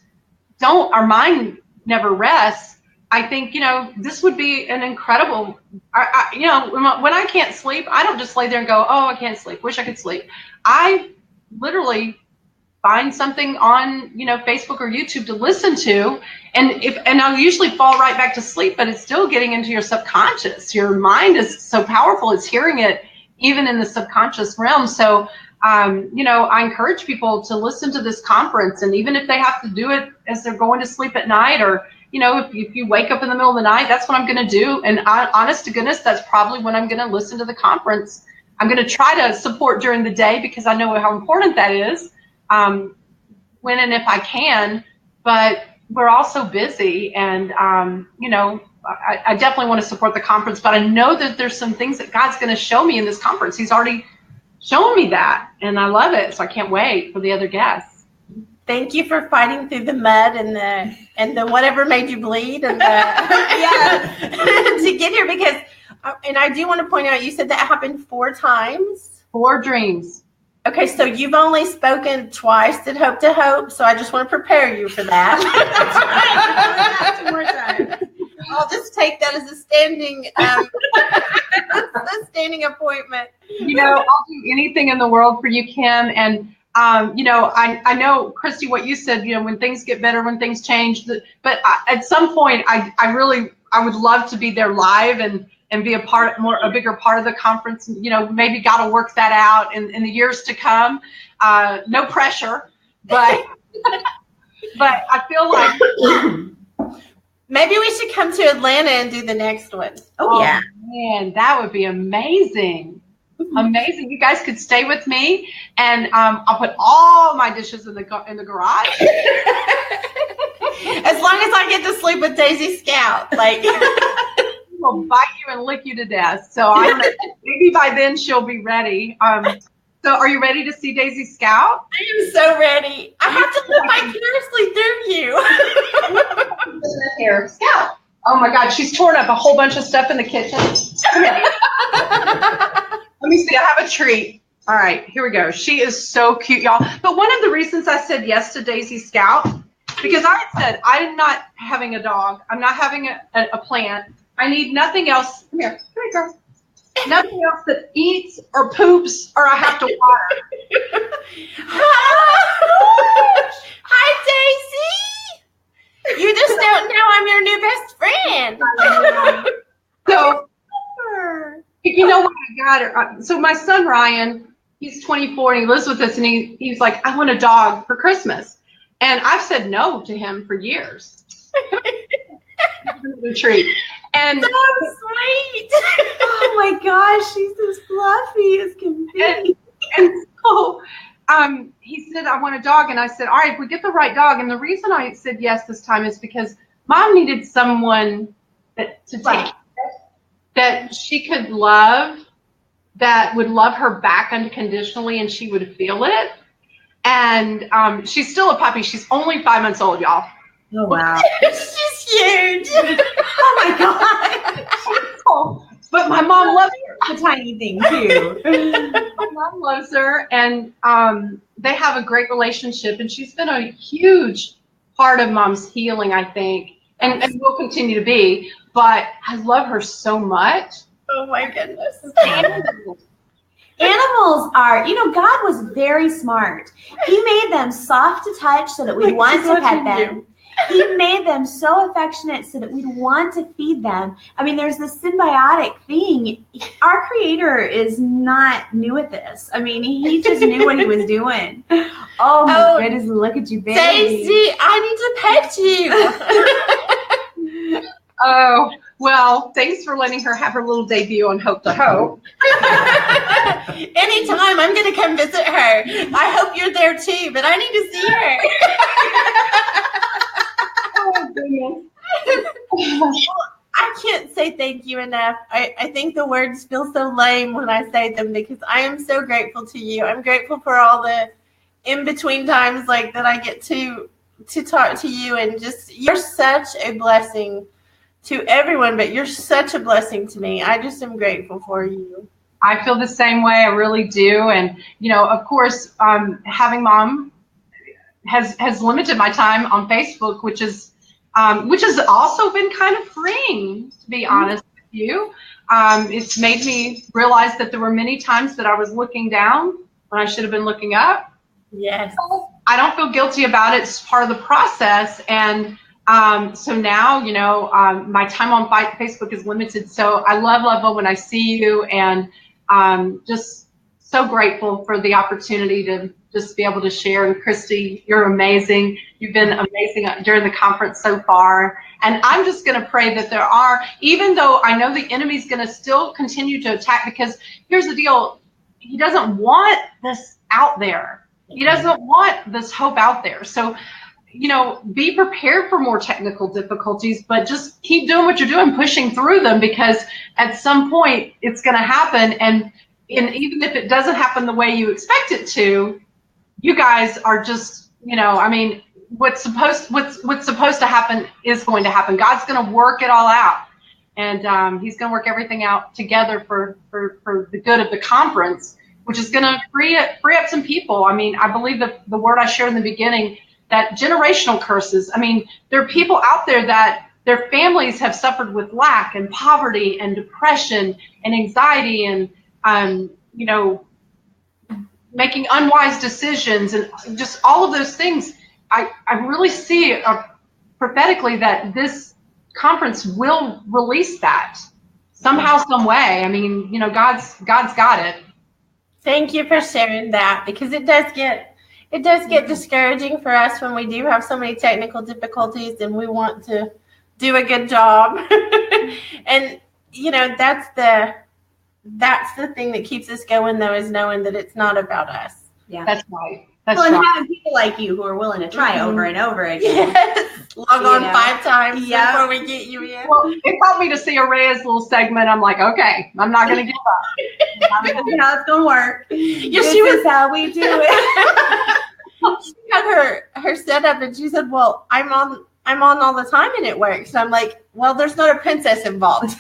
don't, our mind never rests. I think this would be an incredible. When I can't sleep, I don't just lay there and go, oh, I can't sleep. Wish I could sleep. I literally find something on Facebook or YouTube to listen to, and I'll usually fall right back to sleep, but it's still getting into your subconscious. Your mind is so powerful; it's hearing it even in the subconscious realm. So, I encourage people to listen to this conference, and even if they have to do it as they're going to sleep at night, or if you wake up in the middle of the night, that's what I'm going to do. And honest to goodness, that's probably when I'm going to listen to the conference. I'm going to try to support during the day because I know how important that is. When and if I can, but we're all so busy, and I definitely want to support the conference, but I know that there's some things that God's going to show me in this conference. He's already shown me that, and I love it, so I can't wait for the other guests. Thank you for fighting through the mud and the whatever made you bleed and to get here, because and I do want to point out, you said that happened 4 times. 4 dreams. Okay, so you've only spoken twice at Hope to Hope, so I just want to prepare you for that. 2 more times. I'll just take that as a standing appointment. I'll do anything in the world for you, Kim. And I know, Kristi, what you said. When things get better, when things change. But at some point, I would love to be there live and be a bigger part of the conference. Maybe God will work that out in the years to come. No pressure, but but I feel like maybe we should come to Atlanta and do the next one. Oh yeah, man, that would be amazing. Amazing. You guys could stay with me, and I'll put all my dishes in the garage. As long as I get to sleep with Daisy Scout, will bite you and lick you to death. So I don't know. Maybe by then she'll be ready. So are you ready to see Daisy Scout? I am so ready. I have to live vicariously through you. Here, Scout. Oh my God, she's torn up a whole bunch of stuff in the kitchen. Come here. Let me see. I have a treat. All right, here we go. She is so cute, y'all. But one of the reasons I said yes to Daisy Scout, because I had said I'm not having a dog. I'm not having a plant. I need nothing else. Come here. Come here, girl. Nothing else that eats or poops or I have to water. Hi, Daisy. You just don't know I'm your new best friend. So, you know what? I got her. So my son, Ryan, he's 24 and he lives with us, and he's like, I want a dog for Christmas. And I've said no to him for years. A treat. And so sweet. Oh my gosh, she's as fluffy as can be. And so he said, I want a dog. And I said, all right, if we get the right dog. And the reason I said yes this time is because Mom needed someone that she could love, that would love her back unconditionally, and she would feel it. And she's still a puppy. She's only 5 months old, y'all. Oh, wow. She's huge. Oh, my God. But my mom loves her. The tiny thing, too. My mom loves her, and they have a great relationship, and she's been a huge part of Mom's healing, I think, and will continue to be. But I love her so much. Oh, my goodness. Animals are, God was very smart. He made them soft to touch so that we want to pet them. He made them so affectionate so that we'd want to feed them. I mean, there's this symbiotic thing. Our Creator is not new at this. I mean, he just knew what he was doing. Oh my goodness, look at you, baby. Stacey, I need to pet you. Oh, well, thanks for letting her have her little debut on Hope to Hope. Anytime, I'm going to come visit her. I hope you're there too, but I need to see her. Oh, goodness. I can't say thank you enough. I think the words feel so lame when I say them because I am so grateful to you. I'm grateful for all the in-between times like that I get to talk to you, and just you're such a blessing to everyone, but you're such a blessing to me. I just am grateful for you. I feel the same way. I really do. And, you know, of course, having mom has limited my time on Facebook, which has also been kind of freeing, to be honest with you. It's made me realize that there were many times that I was looking down when I should have been looking up. Yes. I don't feel guilty about it. It's part of the process. And so now, you know, my time on Facebook is limited. So I love when I see you, and just so grateful for the opportunity to just be able to share. And Kristi, you're amazing. You've been amazing during the conference so far. And I'm just going to pray that there are, even though I know the enemy's going to still continue to attack, because here's the deal. He doesn't want this out there. He doesn't want this hope out there. So, you know, be prepared for more technical difficulties, but just keep doing what you're doing, pushing through them, because at some point it's going to happen. And even if it doesn't happen the way you expect it to, you guys are just, you know, I mean, what's supposed to happen is going to happen. God's going to work it all out, and he's going to work everything out together for the good of the conference, which is going to free up some people. I mean, I believe that the word I shared in the beginning, that generational curses. I mean, there are people out there that their families have suffered with lack and poverty and depression and anxiety and, you know, making unwise decisions and just all of those things. I really see prophetically that this conference will release that somehow, some way. I mean, you know, God's got it. Thank you for sharing that, because it does get discouraging for us when we do have so many technical difficulties and we want to do a good job. And, you know, that's the thing that keeps us going, though, is knowing that it's not about us. Yeah, that's right. And having people like you who are willing to try over and over again. Yes. Log on 5 times before we get you in. Well, it helped me to see Araya's little segment. I'm like, okay, I'm not going to give up. This is how it's going to work. This is how we do it. She had her setup, and she said, well, I'm on all the time and it works. And I'm like, well, there's not a princess involved.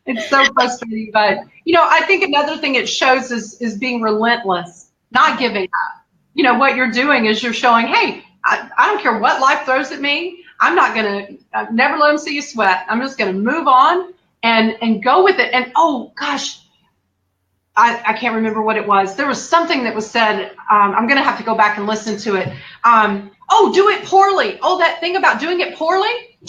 It's so frustrating, but you know, I think another thing it shows is being relentless, not giving up. You know, what you're doing is you're showing, hey, I don't care what life throws at me. I'm not gonna never let them see you sweat. I'm just gonna move on and go with it. And oh gosh, I can't remember what it was. There was something that was said. I'm gonna have to go back and listen to it. Oh, do it poorly. Oh, that thing about doing it poorly.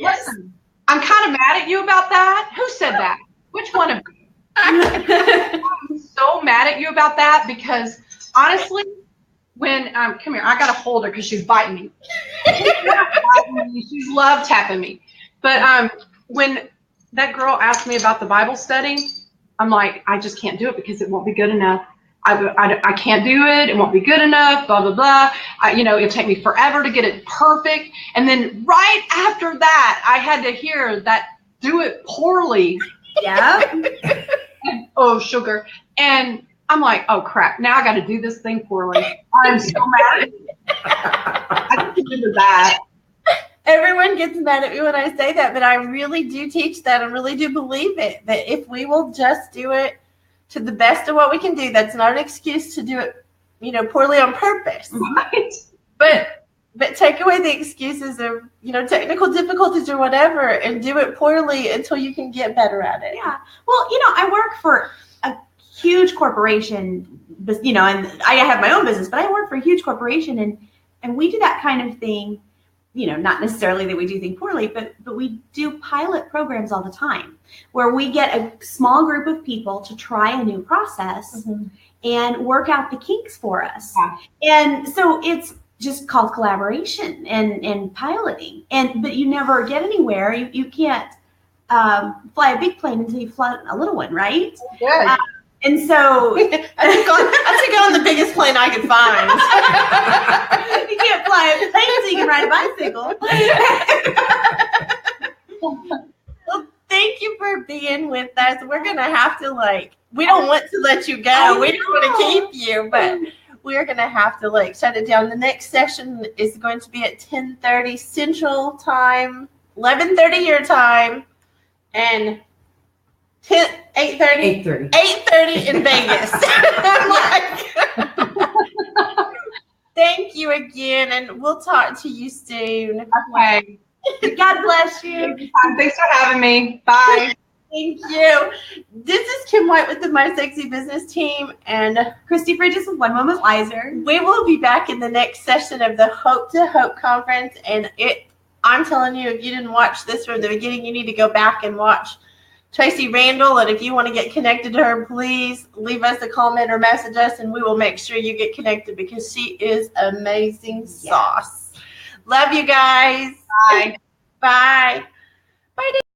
Yes. Listen. I'm kind of mad at you about that. Who said that? Which one of you? I'm so mad at you about that, because honestly, when come here, I gotta hold her because she's biting me. She's love tapping me. But when that girl asked me about the Bible study, I'm like, I just can't do it because it won't be good enough. I can't do it. It won't be good enough, blah, blah, blah. You know, it'll take me forever to get it perfect. And then right after that, I had to hear that do it poorly. Yeah. Oh, sugar. And I'm like, oh, crap. Now I got to do this thing poorly. I'm so mad at you. I just remember that. Everyone gets mad at me when I say that, but I really do teach that. I really do believe it, that if we will just do it to the best of what we can do, that's not an excuse to do it, you know, poorly on purpose. Right. But take away the excuses of, you know, technical difficulties or whatever, and do it poorly until you can get better at it. Yeah. Well, you know, I work for a huge corporation, you know, and I have my own business, but I work for a huge corporation, and And we do that kind of thing, not necessarily that we do things poorly, but we do pilot programs all the time where we get a small group of people to try a new process and work out the kinks for us. And so it's just called collaboration and piloting. But you never get anywhere. You can't fly a big plane until you fly a little one, right? Good. And so I took on the biggest plane I could find. you can't fly a plane so you can ride a bicycle. Well, thank you for being with us. We're going to have to we don't want to let you go. We don't want to keep you, but we're going to have to shut it down. The next session is going to be at 10:30 Central Time, 11:30 your time, and 8:30 in Vegas. Thank you again, and we'll talk to you soon. Okay. God bless you. Thanks for having me. Bye. Thank you. This is Kim White with the My Sexy Business team, and Kristi Bridges with One Moment Wiser. we will be back in the next session of the Hope to Hope conference. And I'm telling you, if you didn't watch this from the beginning, you need to go back and watch Tracee Randall. And if you want to get connected to her, please leave us a comment or message us, and we will make sure you get connected because she is amazing sauce. Love you guys. Bye. Bye. Bye.